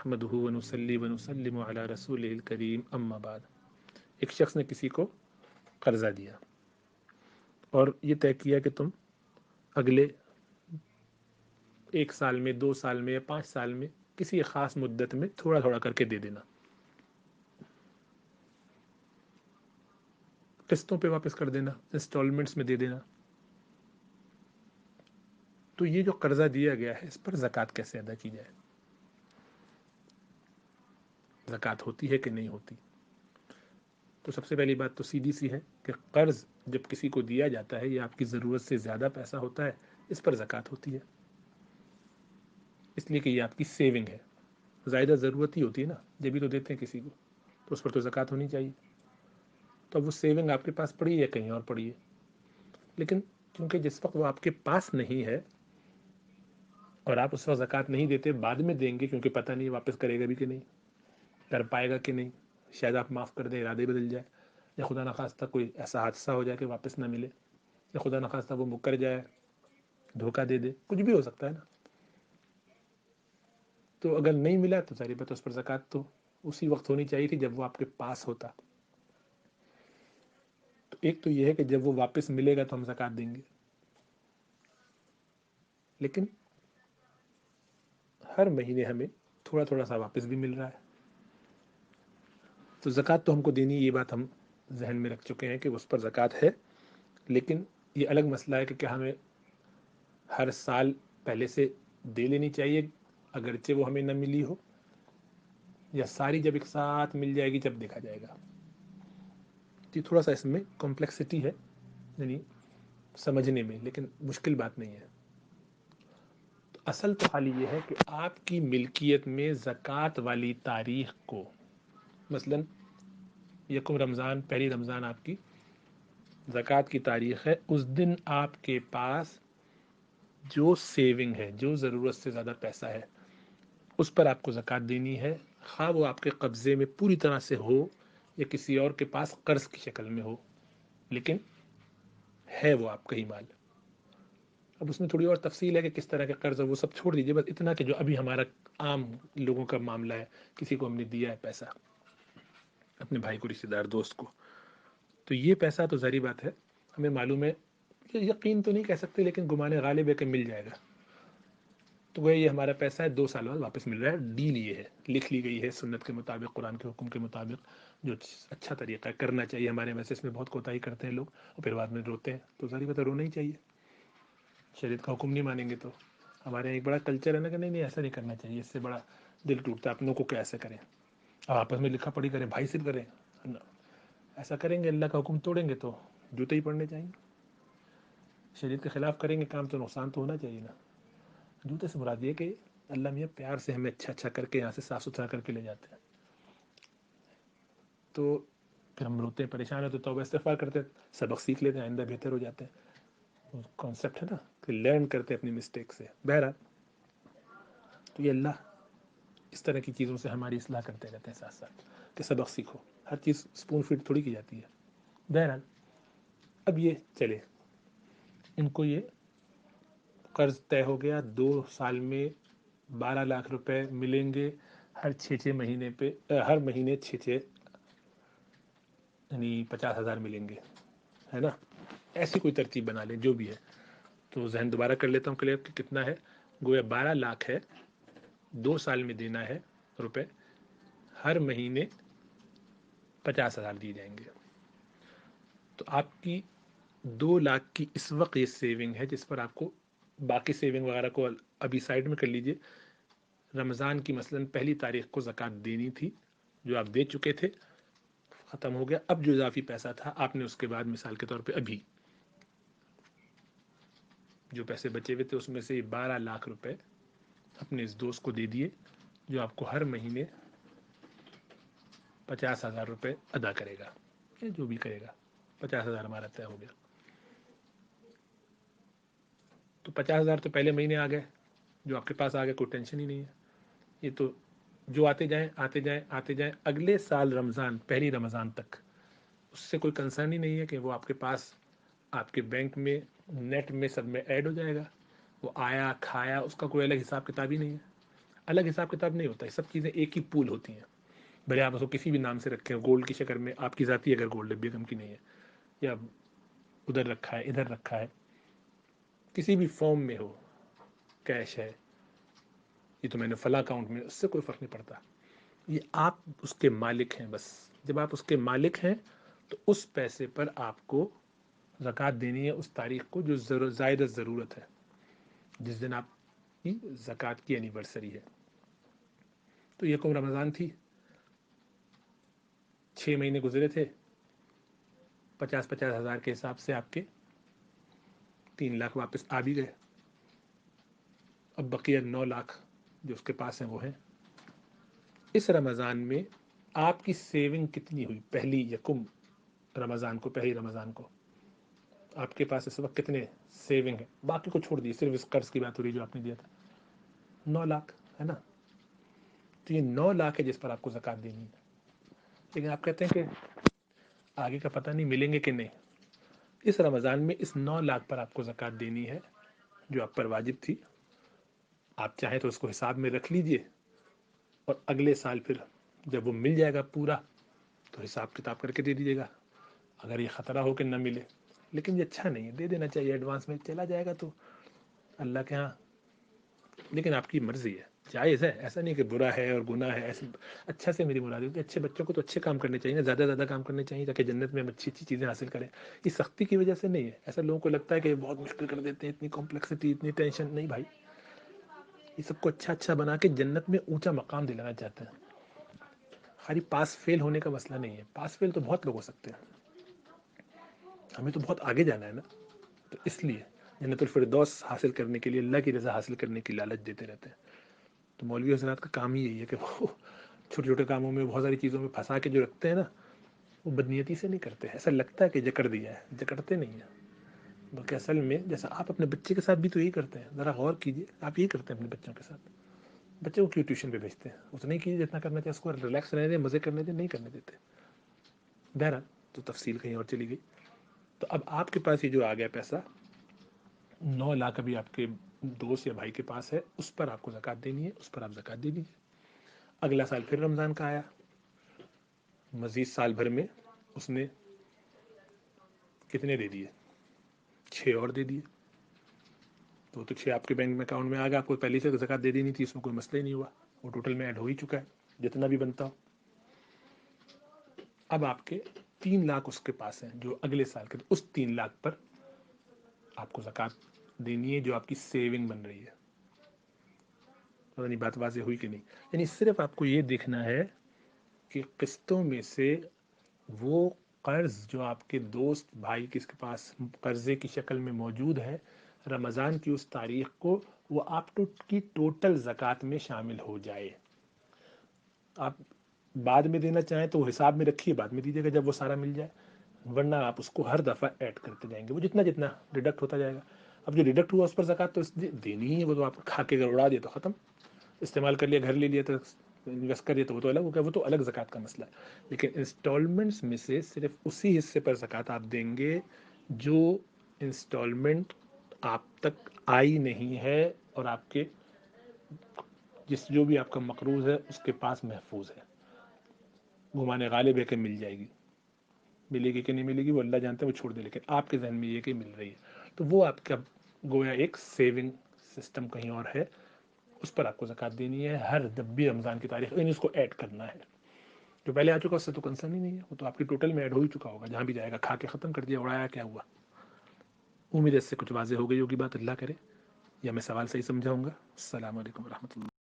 نحمدہ ونصلی ونسلم علی رسولہ الکریم اما بعد۔ ایک شخص نے کسی کو قرضہ دیا اور یہ طے کیا کہ تم اگلے 1 سال میں، 2 سال میں یا 5 سال میں کسی خاص مدت میں تھوڑا تھوڑا کر کے دے دینا، قسطوں پہ واپس کر دینا، انسٹالمنٹس میں دے دینا۔ تو یہ جو قرضہ دیا گیا ہے اس پر زکوٰۃ کیسے ادا کی جائے؟ زکوٰۃ ہوتی ہے کہ نہیں ہوتی؟ تو سب سے پہلی بات تو سیدھی سی ہے کہ قرض جب کسی کو دیا جاتا ہے یا آپ کی ضرورت سے زیادہ پیسہ ہوتا ہے، اس پر زکوٰۃ ہوتی ہے، اس لیے کہ یہ آپ کی سیونگ ہے۔ زائدہ ضرورت ہی ہوتی ہے نا، جبھی تو دیتے ہیں کسی کو، تو اس پر تو زکوٰۃ ہونی چاہیے۔ تو اب وہ سیونگ آپ کے پاس پڑی ہے کہیں اور پڑی ہے، لیکن کیونکہ جس وقت وہ آپ کے پاس نہیں ہے اور آپ اس وقت زکوٰۃ نہیں دیتے، بعد میں دیں گے کیونکہ پتہ نہیں واپس کرے گا بھی کہ نہیں، کر پائے گا کہ نہیں، شاید آپ معاف کر دیں، ارادے بدل جائے، یا خدا نخواستہ کوئی ایسا حادثہ ہو جائے کہ واپس نہ ملے، یا خدا نخواستہ وہ مکر جائے، دھوکہ دے دے، کچھ بھی ہو سکتا ہے نا۔ تو اگر نہیں ملا تو ظاہر بات اس پر زکوٰۃ تو اسی وقت ہونی چاہیے تھی جب وہ آپ کے پاس ہوتا۔ تو ایک تو یہ ہے کہ جب وہ واپس ملے گا تو ہم زکوٰۃ دیں گے، لیکن ہر مہینے ہمیں تھوڑا تھوڑا سا واپس بھی مل رہا ہے، تو زکوٰۃ تو ہم کو دینی، یہ بات ہم ذہن میں رکھ چکے ہیں کہ اس پر زکوٰۃ ہے۔ لیکن یہ الگ مسئلہ ہے کہ کیا ہمیں ہر سال پہلے سے دے لینی چاہیے اگرچہ وہ ہمیں نہ ملی ہو، یا ساری جب ایک ساتھ مل جائے گی جب دیکھا جائے گا؟ یہ تھوڑا سا اس میں کمپلیکسٹی ہے، یعنی سمجھنے میں، لیکن مشکل بات نہیں ہے۔ تو اصل تو حال یہ ہے کہ آپ کی ملکیت میں زکوٰۃ والی تاریخ کو، مثلا یکم رمضان، پہلی رمضان آپ کی زکوٰۃ کی تاریخ ہے، اس دن آپ کے پاس جو سیونگ ہے، جو ضرورت سے زیادہ پیسہ ہے، اس پر آپ کو زکوٰۃ دینی ہے، خواہ وہ آپ کے قبضے میں پوری طرح سے ہو یا کسی اور کے پاس قرض کی شکل میں ہو، لیکن ہے وہ آپ کا ہی مال۔ اب اس میں تھوڑی اور تفصیل ہے کہ کس طرح کے قرض ہے، وہ سب چھوڑ دیجیے، بس اتنا کہ جو ابھی ہمارا عام لوگوں کا معاملہ ہے، کسی کو ہم نے دیا ہے پیسہ، اپنے بھائی کو، رشتہ دار، دوست کو، تو یہ پیسہ تو ظاہری بات ہے ہمیں معلوم ہے، یقین تو نہیں کہہ سکتے لیکن گمان غالب ہے کہ مل جائے گا، تو وہ یہ ہمارا پیسہ ہے 2 سال بعد واپس مل رہا ہے، ڈیل یہ ہے، لکھ لی گئی ہے سنت کے مطابق، قرآن کے حکم کے مطابق، جو اچھا طریقہ کرنا چاہیے۔ ہمارے میسج میں بہت کوتاہی کرتے ہیں لوگ اور پھر بعد میں روتے ہیں، تو ظاہری بات ہے رونا ہی چاہیے، شریعت کا حکم نہیں مانیں گے تو۔ ہمارے ایک بڑا کلچر ہے نا کہ نہیں ایسا نہیں کرنا چاہیے، اس سے بڑا دل ٹوٹتا ہے، اپنوں کو کیا ایسا کریں، آپس میں لکھا پڑھی کریں، بھائی سے کریں، ایسا کریں گے اللہ کا حکم توڑیں گے تو جوتے ہی پڑنے چاہیے، شریعت کے خلاف کریں گے کام تو نقصان تو ہونا چاہیے نا۔ جوتے سے مراد یہ کہ اللہ میاں پیار سے ہمیں اچھا اچھا کر کے یہاں سے صاف ستھرا کر کے لے جاتے ہیں، تو پھر ہم روتے ہیں، پریشان ہوتے، توبہ استغفار کرتے ہیں، سبق سیکھ لیتے ہیں، آئندہ بہتر ہو جاتے ہیں۔ کانسیپٹ ہے نا کہ لرن کرتے ہیں اپنی مسٹیک سے۔ بہرحال تو یہ اللہ اس طرح کی چیزوں سے ہماری اصلاح کرتے رہتے ہیں ساتھ ساتھ، کہ سبق سیکھو، ہر چیز اسپون فیڈ تھوڑی کی جاتی ہے۔ بہرحال اب یہ چلے، ان کو یہ قرض طے ہو گیا، 2 سال میں 12 لاکھ روپے ملیں گے، ہر 6 مہینے پہ، ہر مہینے 6 یعنی 50,000 ملیں گے، ہے نا؟ ایسی کوئی ترتیب بنا لیں جو بھی ہے۔ تو ذہن دوبارہ کر لیتا ہوں کلیئر کہ کتنا ہے، گویا 12 لاکھ ہے، 2 سال میں دینا ہے روپے، ہر مہینے 50,000 دیے جائیں گے۔ تو آپ کی 2 لاکھ کی اس وقت یہ سیونگ ہے، جس پر آپ کو باقی سیونگ وغیرہ کو ابھی سائڈ میں کر لیجئے۔ رمضان کی مثلا پہلی تاریخ کو زکوٰۃ دینی تھی، جو آپ دے چکے تھے، ختم ہو گیا، اب جو اضافی پیسہ تھا آپ نے اس کے بعد مثال کے طور پہ ابھی جو پیسے بچے ہوئے تھے اس میں سے 12 لاکھ روپے اپنے اس دوست کو دے دیے، جو آپ کو ہر مہینے 50,000 روپے ادا کرے گا، یا جو بھی کرے گا، 50,000 ہمارا طے ہو گیا۔ تو 50,000 تو پہلے مہینے آ گئے، جو آپ کے پاس آ گئے، کوئی ٹینشن ہی نہیں ہے، یہ تو جو آتے جائیں آتے جائیں آتے جائیں، اگلے سال رمضان، پہلی رمضان تک اس سے کوئی کنسرن ہی نہیں ہے کہ وہ آپ کے پاس، آپ کے بینک میں، نیٹ میں، سب میں ایڈ ہو جائے گا، وہ آیا کھایا، اس کا کوئی الگ حساب کتاب ہی نہیں ہے۔ الگ حساب کتاب نہیں ہوتا، یہ سب چیزیں ایک ہی پول ہوتی ہیں، بھلے آپ اس کو کسی بھی نام سے رکھیں، گولڈ کی شکل میں آپ کی ذاتی اگر گولڈ ہے، بیگم کی نہیں ہے، یا ادھر رکھا ہے ادھر رکھا ہے، کسی بھی فارم میں ہو، کیش ہے، یہ تو میں نے فلاں اکاؤنٹ میں، اس سے کوئی فرق نہیں پڑتا، یہ آپ اس کے مالک ہیں بس۔ جب آپ اس کے مالک ہیں تو اس پیسے پر آپ کو زکوٰۃ دینی ہے اس تاریخ کو جو زائد ضرورت ہے، جس دن آپ کی زکوٰۃ کی اینیورسری ہے۔ تو یہ یکم رمضان تھی، 6 مہینے گزرے تھے، 50,000 کے حساب سے آپ کے 3 لاکھ واپس آ بھی گئے، اب بقیہ 9 لاکھ جو اس کے پاس ہیں وہ ہیں۔ اس رمضان میں آپ کی سیونگ کتنی ہوئی؟ پہلی یکم رمضان کو، پہلی رمضان کو آپ کے پاس اس وقت کتنے سیونگ ہے؟ باقی کو چھوڑ دیے، صرف اس قرض کی بات ہو رہی جو آپ نے دیا تھا، 9 لاکھ ہے نا؟ تو یہ 9 لاکھ ہے جس پر آپ کو زکوٰۃ دینی ہے، لیکن آپ کہتے ہیں کہ آگے کا پتہ نہیں ملیں گے کہ نہیں۔ اس رمضان میں اس 9 لاکھ پر آپ کو زکوٰۃ دینی ہے جو آپ پر واجب تھی۔ آپ چاہیں تو اس کو حساب میں رکھ لیجئے، اور اگلے سال پھر جب وہ مل جائے گا پورا تو حساب کتاب کر کے دے دیجیے گا، اگر یہ خطرہ ہو کہ نہ ملے۔ لیکن یہ اچھا نہیں ہے، دے دینا چاہیے ایڈوانس میں، چلا جائے گا تو اللہ کے ہاں، لیکن آپ کی مرضی ہے، جائز ہے، ایسا نہیں کہ برا ہے اور گناہ ہے، ایسے اچھا سے میری مراد ہے کہ اچھے بچوں کو تو اچھے کام کرنے چاہیے نا، زیادہ زیادہ کام کرنے چاہیے تاکہ جنت میں ہم اچھی اچھی چیزیں حاصل کریں۔ یہ سختی کی وجہ سے نہیں ہے، ایسا لوگوں کو لگتا ہے کہ بہت مشکل کر دیتے ہیں، اتنی کمپلیکسٹی، اتنی ٹینشن، نہیں بھائی، یہ سب کو اچھا اچھا بنا کے جنت میں اونچا مقام دلانا چاہتے ہیں۔ خالی پاس فیل ہونے کا مسئلہ نہیں ہے، پاس فیل تو بہت لوگ ہو سکتے ہیں، ہمیں تو بہت آگے جانا ہے نا، تو اس لیے جنت الفردوس حاصل کرنے کے لیے، اللہ کی رضا حاصل کرنے کی لالچ دیتے رہتے ہیں۔ تو مولوی حضرات کا کام ہی یہی ہے کہ وہ چھوٹے چھوٹے کاموں میں، بہت ساری چیزوں میں پھنسا کے جو رکھتے ہیں نا، وہ بدنیتی سے نہیں کرتے، ایسا لگتا ہے کہ جکڑ دیا ہے، جکڑتے نہیں ہیں، بلکہ اصل میں جیسا آپ اپنے بچے کے ساتھ بھی تو یہی کرتے ہیں، ذرا غور کیجیے، آپ یہی کرتے ہیں اپنے بچوں کے ساتھ۔ بچے کو کیوں ٹیوشن پہ بھیجتے ہیں؟ اتنا ہی کیجیے جتنا کرنا چاہیے، اس کو ریلیکس رہنے دیں، مزے کرنے دیں، نہیں کرنے دیتے۔ بہرحال تو تفصیل کہیں اور چلی گئی۔ تو اب آپ کے پاس یہ جو آ گیا پیسہ، 9 لاکھ ابھی آپ کے دوست یا بھائی کے پاس ہے، اس پر آپ کو زکوٰۃ دینی ہے، اس پر آپ زکوٰۃ دے دیجیے۔ اگلا سال پھر رمضان کا آیا، مزید سال بھر میں اس نے کتنے دے دیے؟ 6 اور دے دیے، تو 6 آپ کے بینک میں اکاؤنٹ میں آ گیا، آپ کو پہلے سے زکوٰۃ دے دینی تھی، اس میں کوئی مسئلہ ہی نہیں ہوا، وہ ٹوٹل میں ایڈ ہو ہی چکا ہے جتنا بھی بنتا ہو۔ اب آپ کے 3 لاکھ اس کے پاس ہیں جو اگلے سال کے، اس 3 لاکھ پر آپ کو زکوٰۃ دینی ہے جو آپ کی سیونگ بن رہی ہے۔ پتہ نہیں بات واضح ہوئی کہ نہیں؟ یعنی صرف آپ کو یہ دیکھنا ہے کہ قسطوں میں سے وہ قرض جو آپ کے دوست بھائی کس کے پاس قرضے کی شکل میں موجود ہے، رمضان کی اس تاریخ کو وہ آپ کی ٹوٹل زکوٰۃ میں شامل ہو جائے۔ آپ بعد میں دینا چاہیں تو وہ حساب میں رکھیے، بعد میں دیجیے گا جب وہ سارا مل جائے، ورنہ آپ اس کو ہر دفعہ ایڈ کرتے جائیں گے، وہ جتنا جتنا ڈیڈکٹ ہوتا جائے گا۔ اب جو ڈیڈکٹ ہوا اس پر زکوٰۃ تو دینی ہی ہے، وہ تو آپ کھا کے اگر اڑا دیا تو ختم، استعمال کر لیا، گھر لے لیا تو انویسٹ کر لیا تو وہ تو الگ ہو گیا، وہ تو الگ زکوٰۃ کا مسئلہ ہے۔ لیکن انسٹالمنٹس میں سے صرف اسی حصے پر زکوٰۃ آپ دیں گے جو انسٹالمنٹ آپ تک آئی نہیں ہے اور آپ کے جو بھی آپ کا مقروض ہے اس کے پاس محفوظ ہے، گمانے غالب ہے کہ مل جائے گی، ملے گی کہ نہیں ملے گی وہ اللہ جانتا ہے، وہ چھوڑ دے، لیکن آپ کے ذہن میں یہ کہ مل رہی ہے، تو وہ آپ کا گویا ایک سیونگ سسٹم کہیں اور ہے، اس پر آپ کو زکوٰۃ دینی ہے ہر جب بھی رمضان کی تاریخ، اس کو ایڈ کرنا ہے۔ جو پہلے آ چکا اس سے تو کنسرن ہی نہیں ہے، وہ تو آپ کی ٹوٹل میں ایڈ ہو ہی چکا ہوگا، جہاں بھی جائے گا کھا کے ختم کر دیا، اڑایا، کیا ہوا۔ امید ہے اس سے کچھ واضح ہو گئی ہوگی بات، اللہ کرے، یا میں سوال صحیح سمجھاؤں گا۔ السلام علیکم ورحمۃ اللہ۔